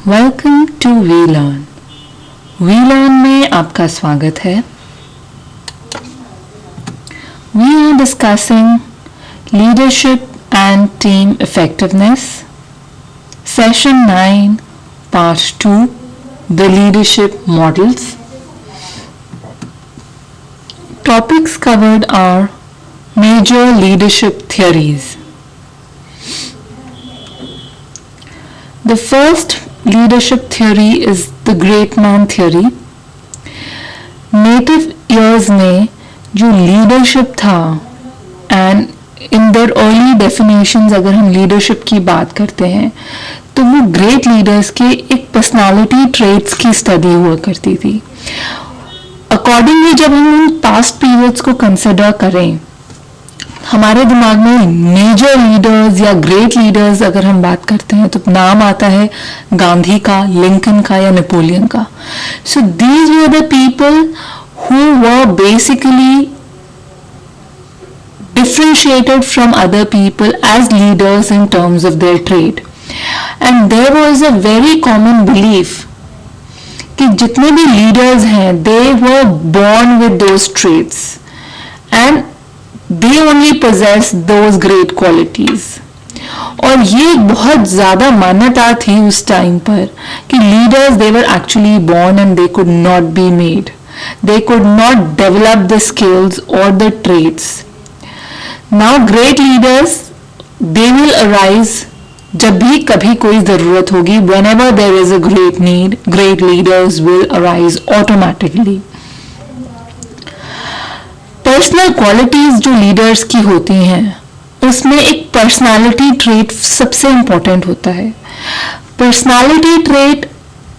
Welcome to We Learn. We Learn में आपका स्वागत है। We are discussing leadership and team effectiveness, session 9, part 2, the leadership models. Topics covered are major leadership theories. The first leadership theory is the great man theory. Native ears में जो leadership था and in their early definitions अगर हम leadership की बात करते हैं तो वो great leaders के एक personality traits की study हुआ करती थी। अकॉर्डिंगली जब हम उन पास्ट पीरियड्स को कंसिडर करें, हमारे दिमाग में मेजर लीडर्स या ग्रेट लीडर्स अगर हम बात करते हैं तो नाम आता है गांधी का, लिंकन का या नेपोलियन का। So these were the people who were basically differentiated from other people as leaders in terms of their trade. And there was a very common belief कि जितने भी लीडर्स हैं they were born with those traits and they only possess those great qualities. और ये बहुत ज़्यादा मान्यता थी उस टाइम पर कि leaders they were actually born and they could not be made, they could not develop the skills और the traits. Now great leaders they will arise जब भी कभी कोई जरूरत होगी, whenever there is a great need, great leaders will arise automatically. Personal qualities जो leaders की होती हैं उसमें एक पर्सनालिटी ट्रेट सबसे इंपॉर्टेंट होता है। पर्सनालिटी ट्रेट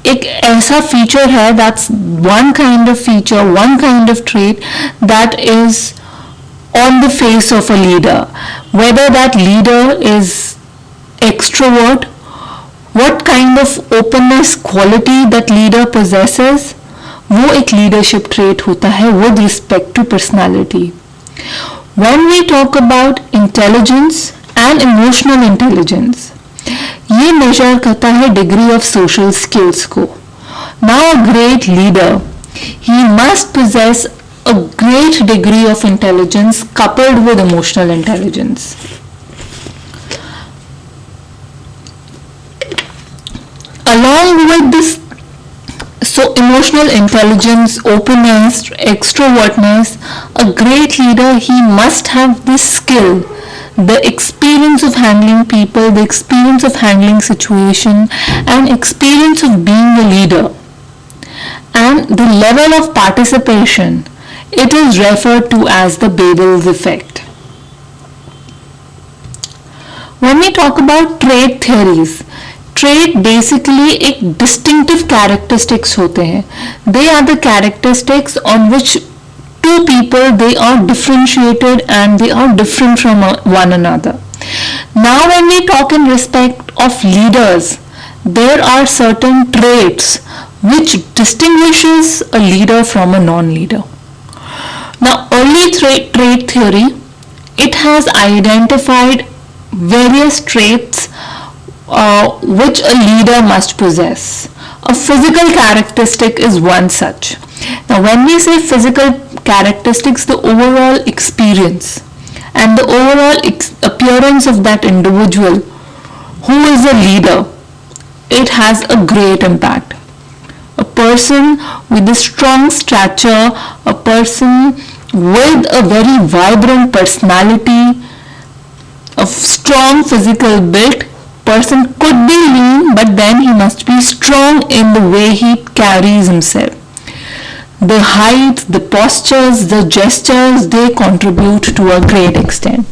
एक ऐसा फीचर है, that's one kind of feature, one kind of trait that is on the face of a leader, whether that leader is extrovert, what kind of openness quality that leader possesses, वो एक leadership trait होता है with respect to personality. When we talk about intelligence and emotional intelligence, ये measure करता है degree of social skills को. Now a great leader, he must possess a great degree of intelligence coupled with emotional intelligence. Along with this, so emotional intelligence, openness, extrovertness, a great leader, he must have this skill, the experience of handling people, the experience of handling situation, and experience of being a leader. And the level of participation, it is referred to as the Babel's effect. When we talk about trait theories, trait basically एक distinctive characteristics होते हैं। They are the characteristics on which two people they are differentiated and they are different from one another. Now when we talk in respect of leaders, there are certain traits which distinguishes a leader from a non-leader. Now, early trait theory, it has identified various traits which a leader must possess. A physical characteristic is one such. Now, when we say physical characteristics, the overall experience and the overall appearance of that individual who is a leader, it has a great impact. A person with a strong stature, a person with a very vibrant personality, a strong physical build, person could be lean, but then he must be strong in the way he carries himself. The height, the postures, the gestures, they contribute to a great extent.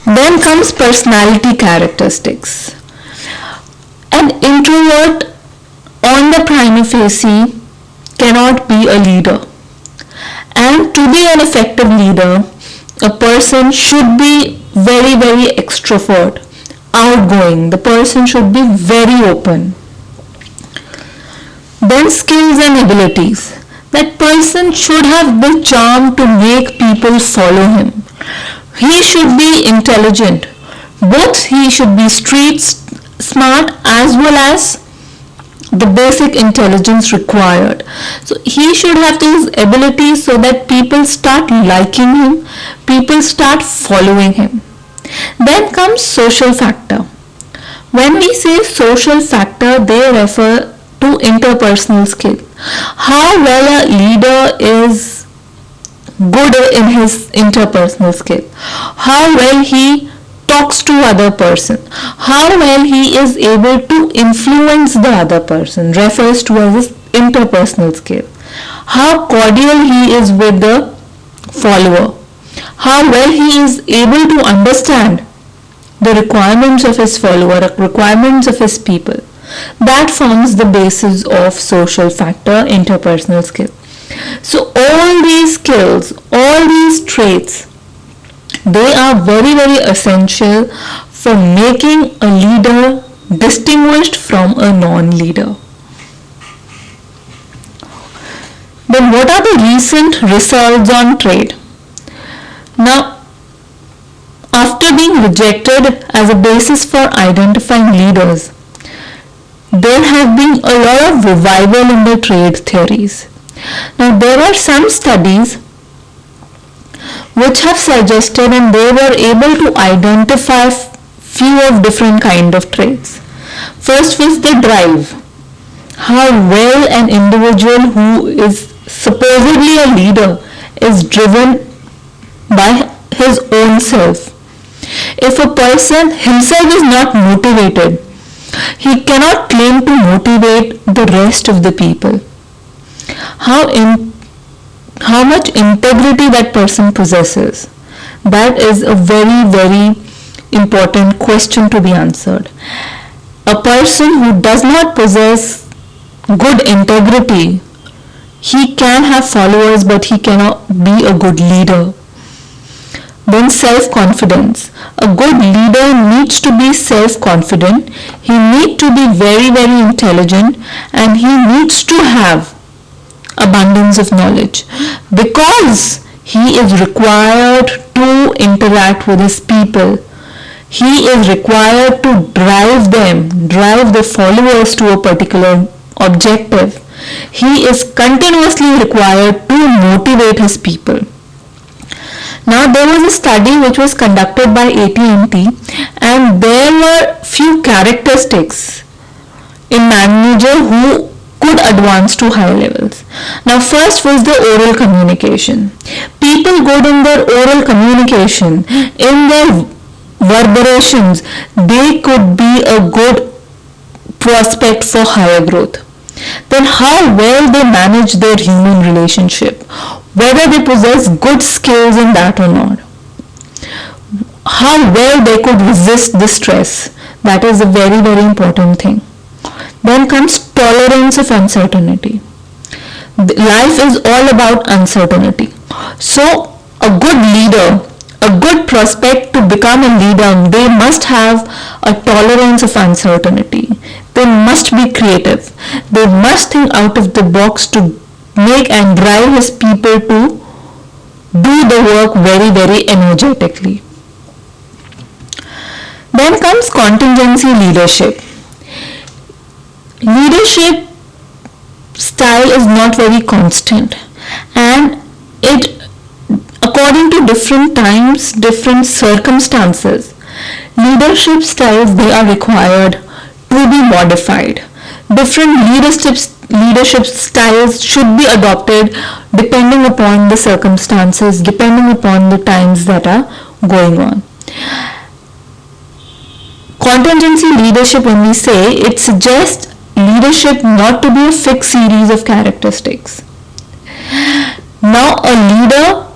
Then comes personality characteristics. An introvert on the prima facie cannot be a leader. And to be an effective leader, a person should be very, very extrovert, outgoing. The person should be very open. Then skills and abilities. That person should have the charm to make people follow him. He should be intelligent. Both he should be street smart as well as the basic intelligence required. So he should have those abilities so that people start liking him, people start following him. Then comes social factor. When we say social factor, they refer to interpersonal skill. How well a leader is good in his interpersonal skill, how well he talks to other person, how well he is able to influence the other person refers to as his interpersonal skill, how cordial he is with the follower, how well he is able to understand the requirements of his follower, requirements of his people. That forms the basis of social factor, interpersonal skill. So all these skills, all these traits, they are very, very essential for making a leader distinguished from a non-leader. Then what are the recent results on trade? Now, after being rejected as a basis for identifying leaders, there have been a lot of revival in the trade theories. Now there are some studies which have suggested and they were able to identify few of different kind of traits. First was the drive. How well an individual who is supposedly a leader is driven by his own self. If a person himself is not motivated, he cannot claim to motivate the rest of the people. How much integrity that person possesses, that is a very, very important question to be answered. A person who does not possess good integrity, he can have followers but he cannot be a good leader. Then self-confidence. A good leader needs to be self-confident, he needs to be very, very intelligent, and he needs to have abundance of knowledge because he is required to interact with his people. He is required to drive the followers to a particular objective. He is continuously required to motivate his people. Now there was a study which was conducted by AT&T and there were few characteristics in manager who could advance to higher levels. Now first was the oral communication. People good in their oral communication, in their verberations, they could be a good prospect for higher growth. Then how well they manage their human relationship, whether they possess good skills in that or not. How well they could resist the stress, that is a very, very important thing. Then comes tolerance of uncertainty. Life is all about uncertainty. So a good leader, a good prospect to become a leader, they must have a tolerance of uncertainty. They must be creative. They must think out of the box to make and drive his people to do the work very, very energetically. Then comes contingency leadership. Leadership style is not very constant and it, according to different times, different circumstances, leadership styles, they are required to be modified. Different leadership styles should be adopted depending upon the circumstances, depending upon the times that are going on. Contingency leadership, when we say, it suggests leadership not to be a fixed series of characteristics. Now a leader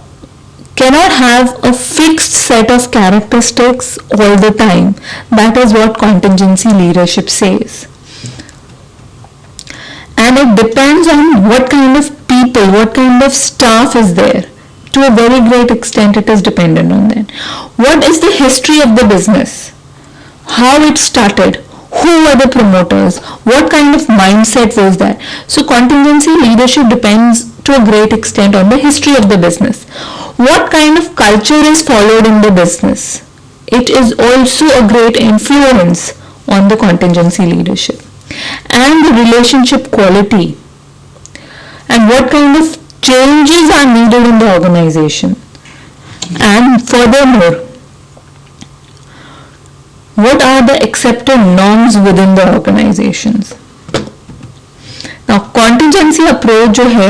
cannot have a fixed set of characteristics all the time. That is what contingency leadership says. And it depends on what kind of people, what kind of staff is there. To a very great extent it is dependent on that. What is the history of the business? How it started? Who were the promoters? What kind of mindset was that? So contingency leadership depends to a great extent on the history of the business. What kind of culture is followed in the business? It is also a great influence on the contingency leadership and the relationship quality and what kind of changes are needed in the organization. And furthermore, what are the accepted norms within the organizations? Now, contingency approach जो है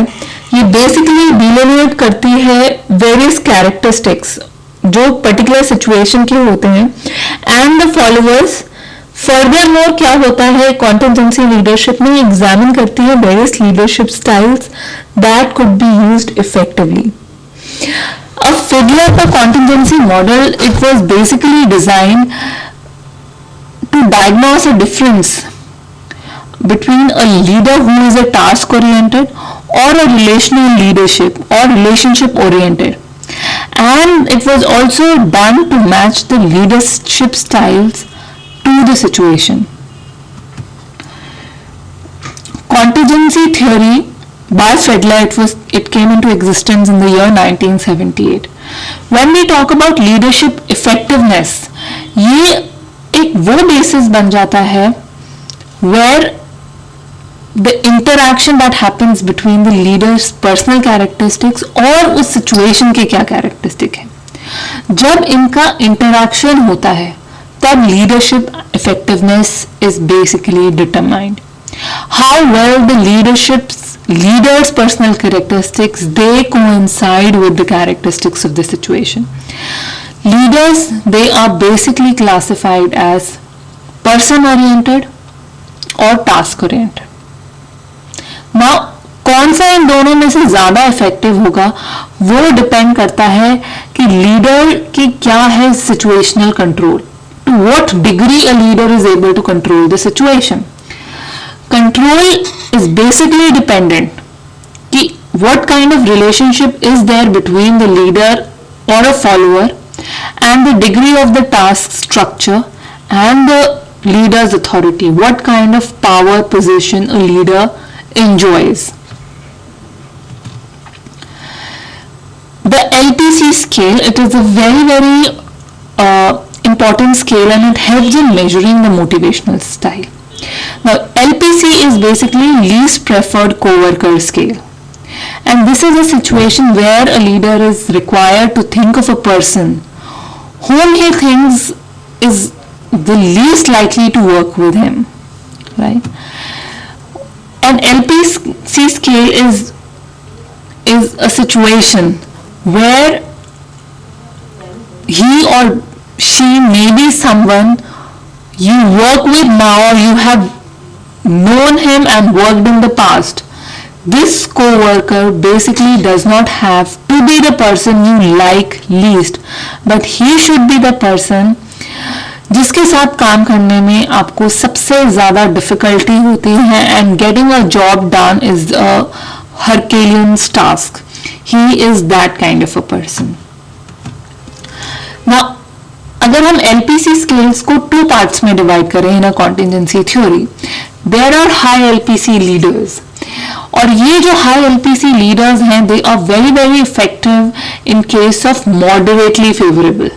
ये basically delineate करती है various characteristics जो particular situation के होते हैं and the followers. Furthermore, क्या होता है contingency leadership में examine करती है various leadership styles that could be used effectively. A Fiedler का contingency model, it was basically designed to diagnose a difference between a leader who is a task oriented or a relational leadership or relationship oriented, and it was also done to match the leadership styles to the situation. Contingency theory by Fiedler, it came into existence in the year 1978. When we talk about leadership effectiveness, ये एक वो basis बन जाता है where the interaction that happens between the leader's personal characteristics और उस situation के क्या characteristic है. जब इनका interaction होता है तब leadership effectiveness is basically determined. How well the leader's personal characteristics they coincide with the characteristics of the situation. Leaders, they are basically classified as person oriented or task oriented. Now, कौन सा इन दोनों में से ज्यादा effective होगा वो depend करता है कि लीडर की क्या है situational control. To what degree a leader is able to control the situation. Control is basically dependent कि what kind of relationship is there between the leader और a follower and the degree of the task structure and the leader's authority, what kind of power position a leader enjoys. The LPC scale, it is a very important scale and it helps in measuring the motivational style. Now, LPC is basically least preferred coworker scale, and this is a situation where a leader is required to think of a person whom he thinks is the least likely to work with him, right? An LPC scale is a situation where he or she may be someone you work with now or you have known him and worked in the past. This co-worker basically does not have to be the person you like least, but he should be the person जिसके साथ काम करने में आपको सबसे ज़्यादा difficulty होती है and getting a job done is a Herculean task. He is that kind of a person. Now, अगर हम LPC scales को 2 parts में divide करें in a contingency theory, there are high LPC leaders. और ये जो high LPC leaders हैं, they are very effective in case of moderately favorable,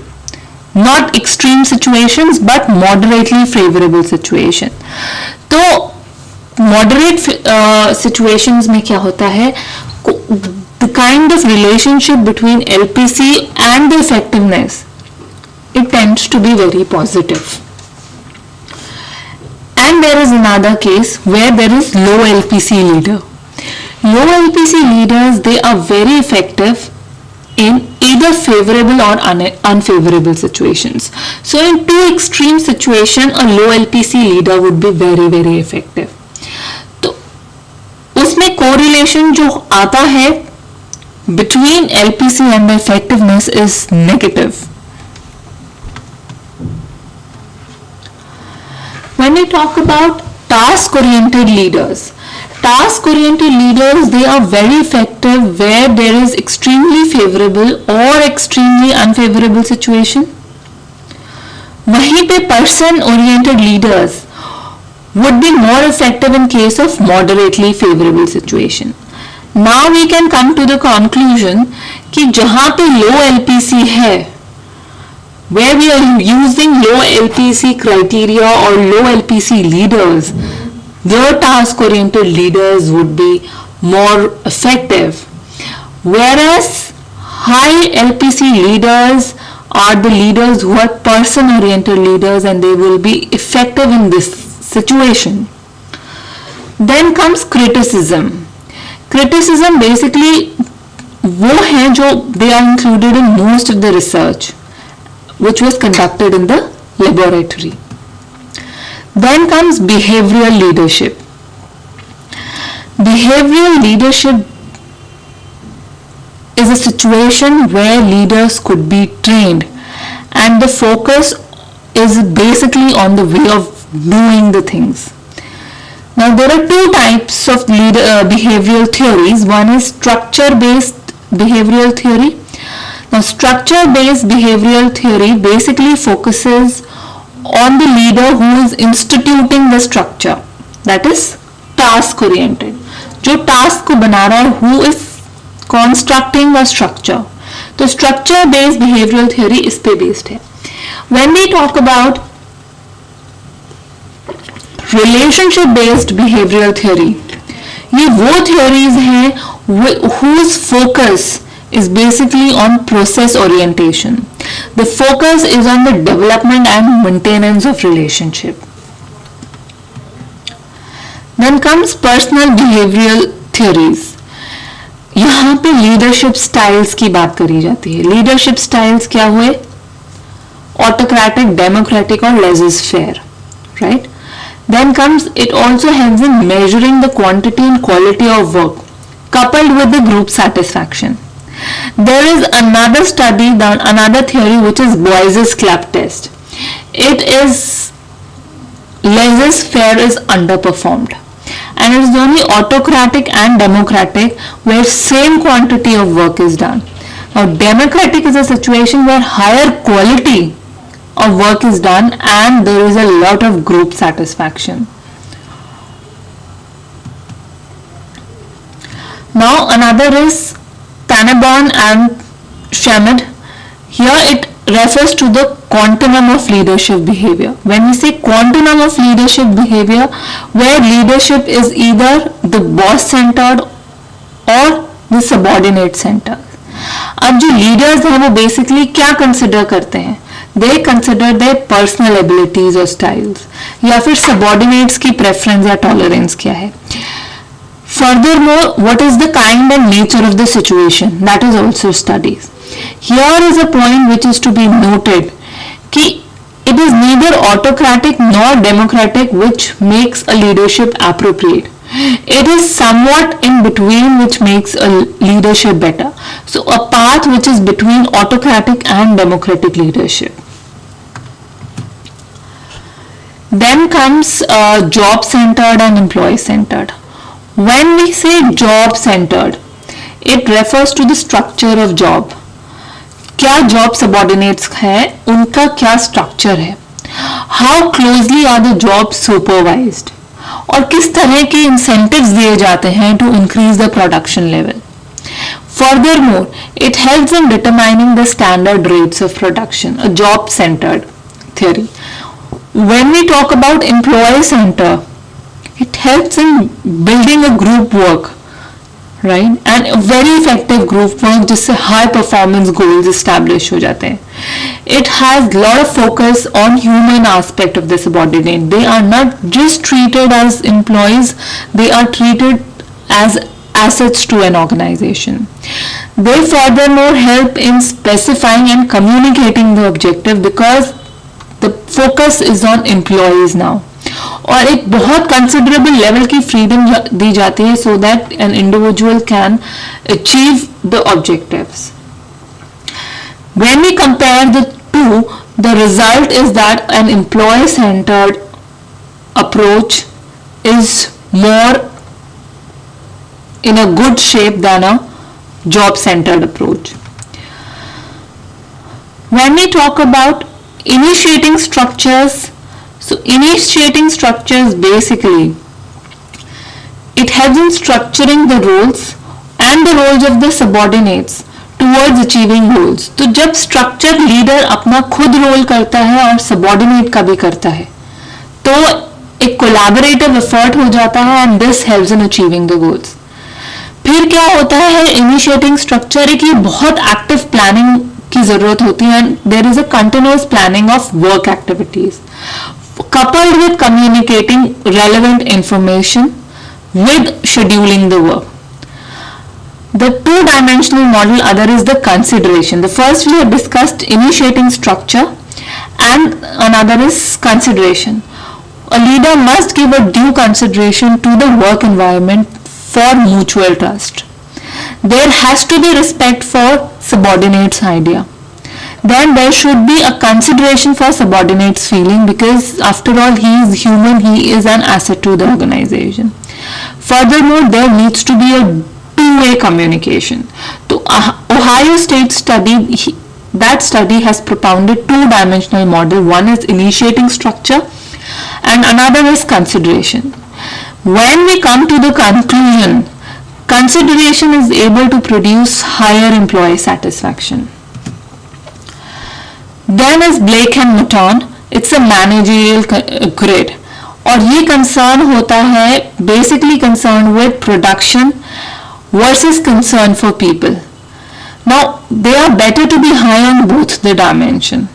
not extreme situations but moderately favorable situation. तो moderate situations में क्या होता है, the kind of relationship between LPC and the effectiveness, it tends to be very positive. And there is another case where there is low LPC leader. Low LPC leaders, they are very effective in either favorable or unfavorable situations. So in 2 extreme situations, a low LPC leader would be very effective. तो उसमें correlation जो आता है between LPC and the effectiveness is negative. When we talk about task-oriented leaders, they are very effective where there is extremely favorable or extremely unfavorable situation. वहीं पे person-oriented leaders would be more effective in case of moderately favorable situation. Now we can come to the conclusion कि जहाँ पे low LPC है, वहाँ पे person-oriented leaders, they are very effective in case of task-oriented situation. Whereas person-oriented leaders, they are very effective in case of moderately favorable situation. Now we can come to the conclusion कि जहाँ पे low LPC है, वहाँ पे person-oriented leaders, they are very effective in case of task-oriented situation. where we are using low LPC criteria or low LPC leaders, the task oriented leaders would be more effective, whereas high LPC leaders are the leaders who are person oriented leaders and they will be effective in this situation. Then comes criticism. Criticism basically वो हैं जो they are included in most of the research which was conducted in the laboratory. Then comes behavioral leadership. Behavioral leadership is a situation where leaders could be trained and the focus is basically on the way of doing the things. Now there are two types of behavioral theories. One is structure-based behavioral theory. Now structure-based behavioral theory basically focuses on the leader who is instituting the structure, that is task oriented. जो task को बना रहा है, who is constructing a structure. तो structure based behavioral theory इस पे based है. When we talk about relationship based behavioral theory, ये वो theories हैं whose focus is basically on process orientation. The focus is on the development and maintenance of relationship. Then comes personal behavioral theories. यहाँ पे leadership styles की बात करी जाती है. लीडरशिप स्टाइल्स क्या हुए? ऑटोक्रेटिक, डेमोक्रेटिक और laser-fair, right? Then comes, it also helps in measuring the quantity and quality of work coupled with the group satisfaction. There is another study, another theory which is Boyce's club test. It is laissez-faire is underperformed and it is only autocratic and democratic where same quantity of work is done. Now democratic is a situation where higher quality of work is done and there is a lot of group satisfaction. Now another is Tannebaum and Schmidt. Here it refers to the continuum of leadership behavior. When we say continuum of leadership behavior, where leadership is either the boss centered or the subordinate centered. अब जो leaders हैं वो basically क्या consider करते हैं? They consider their personal abilities or styles या फिर subordinates की preference या tolerance क्या है. Furthermore, what is the kind and nature of the situation? That is also studied. Here is a point which is to be noted कि it is neither autocratic nor democratic which makes a leadership appropriate. It is somewhat in between which makes a leadership better. So a path which is between autocratic and democratic leadership. Then comes job-centered and employee-centered. When we say job-centered, it refers to the structure of job. क्या job subordinates है, उनका क्या structure है? How closely are the jobs supervised? और किस तरह के incentives दिए जाते हैं to increase the production level? Furthermore, it helps in determining the standard rates of production, a job-centered theory. When we talk about employee-centered, it helps in building a group work, right? And a very effective group work जिससे high performance goals establish हो जाते हैं. It has lot of focus on human aspect of the subordinate. They are not just treated as employees, they are treated as assets to an organization. They furthermore help in specifying and communicating the objective because the focus is on employees now. और एक बहुत considerable level की freedom दी जाती है so that an individual can achieve the objectives. When we compare the two, the result is that an employee-centered approach is more in a good shape than a job-centered approach. When we talk about initiating structures, so initiating structures basically it helps in structuring the roles and the roles of the subordinates towards achieving goals. तो जब structure leader अपना खुद role करता है और subordinate का भी करता है तो एक कोलैबोरेटिव एफर्ट हो जाता है and this helps in achieving the goals. फिर क्या होता है, इनिशिएटिंग स्ट्रक्चर एक ये बहुत एक्टिव प्लानिंग की जरूरत होती है and there is a continuous planning of work activities coupled with communicating relevant information with scheduling the work. The two-dimensional model other is the consideration. The first we have discussed initiating structure and another is consideration. A leader must give a due consideration to the work environment for mutual trust. There has to be respect for subordinates' idea. Then there should be a consideration for subordinates feeling because after all he is human, he is an asset to the organization. Furthermore, there needs to be a two-way communication. So Ohio State study, that study has propounded two-dimensional model. One is initiating structure and another is consideration. When we come to the conclusion, consideration is able to produce higher employee satisfaction. Then is Blake and Mouton, it's a managerial grid और ये concern होता है basically concerned with production versus concern for people. Now they are better to be high on both the dimension.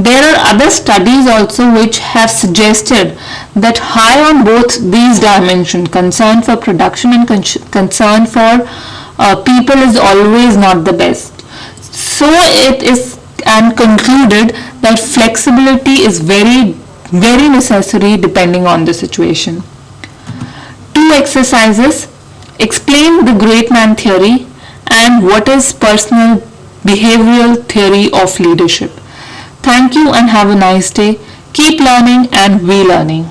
There are other studies also which have suggested that high on both these dimensions, concern for production and concern for people is always not the best. So it is and concluded that flexibility is very necessary depending on the situation. Two exercises: explain the great man theory and what is personal behavioral theory of leadership. Thank you and have a nice day. Keep learning and we learning.